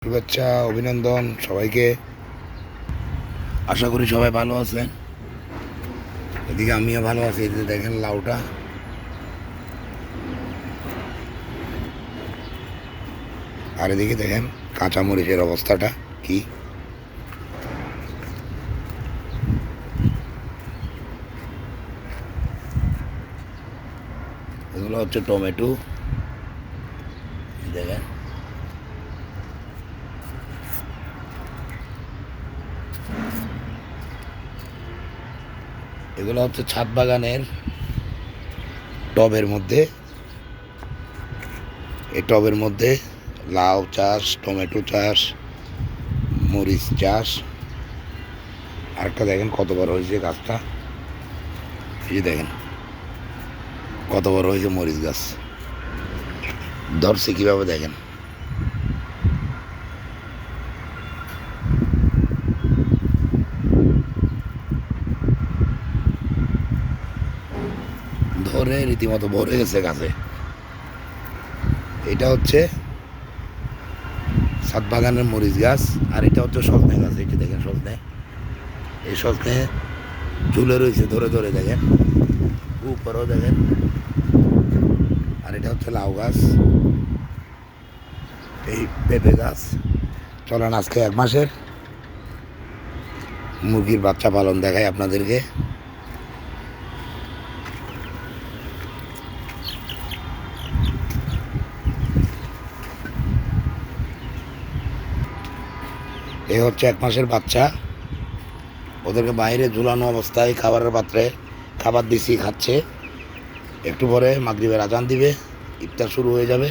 শুভেচ্ছা, অভিনন্দন সবাইকে। আশা করি সবাই ভালো আছেন। এদিকে আমিও ভালো আছি। এদিকে দেখেন লাউটা, আর এদিকে দেখেন কাঁচামরিচের অবস্থাটা কি। এগুলো হচ্ছে টমেটো, দেখেন। এগুলো হচ্ছে ছাদ বাগানের টবের মধ্যে। এই টবের মধ্যে লাউ চাষ, টমেটো চাষ, মরিচ চাষ। আরেকটা দেখেন কত বড় হয়েছে গাছটা, এই যে দেখেন কত বড় হয়েছে মরিচ গাছ। ধরছে কীভাবে দেখেন। ধরে রীতিমতো ভরে গেছে গাছে। এটা হচ্ছে ছাদ বাগানের মরিচ গাছ, আর এটা হচ্ছে সজনে গাছ। এটি দেখেন সজনে, এই সজনে ঝুলে রয়েছে ধরে ধরে, দেখেন উপরেও দেখেন। আর এটা হচ্ছে লাউ গাছ, এই পেঁপে গাছ। চলেন আজকে 1 মাসের মুরগির বাচ্চা পালন দেখাই আপনাদেরকে। এই হচ্ছে 1 মাসের বাচ্চা। ওদেরকে বাইরে ঝুলানো অবস্থায় খাবারের পাত্রে খাবার দিছি, খাচ্ছে। একটু পরে মাগরিবের আজান দিবে, ইফতার শুরু হয়ে যাবে।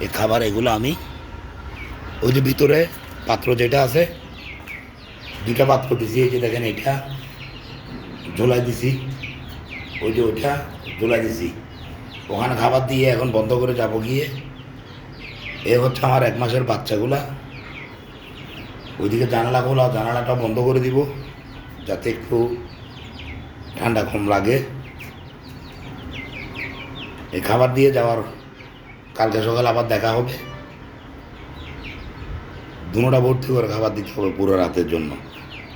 এই খাবার এগুলো আমি ওই যে ভিতরে পাত্র যেটা আছে, 2টা পাত্র দিছি। এই যে দেখেন এটা ঝোলাই দিছি, ওই যে ওইটা ঝোলাই দিছি। ওখানে খাবার দিয়ে এখন বন্ধ করে যাব গিয়ে। এ হচ্ছে আমার 1 মাসের বাচ্চাগুলা। ওইদিকে জানালাটা বন্ধ করে দিব, যাতে একটু ঠান্ডা কম লাগে। এই খাবার দিয়ে যাওয়ার কালকে সকালে আবার দেখা হবে। দুটোটা ভর্তি করে খাবার দিতে হবে পুরো রাতের জন্য।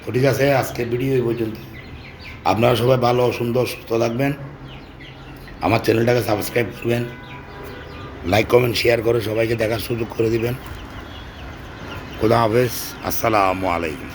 তো ঠিক আছে, আজকের ভিডিও এই পর্যন্ত। আপনারা সবাই ভালো, সুন্দর, সুস্থ থাকবেন। আমার চ্যানেলটাকে সাবস্ক্রাইব করবেন, লাইক কমেন্ট শেয়ার করে সবাইকে দেখার সুযোগ করে দিবেন। খোদা হাফেজ, আসসালামু আলাইকুম।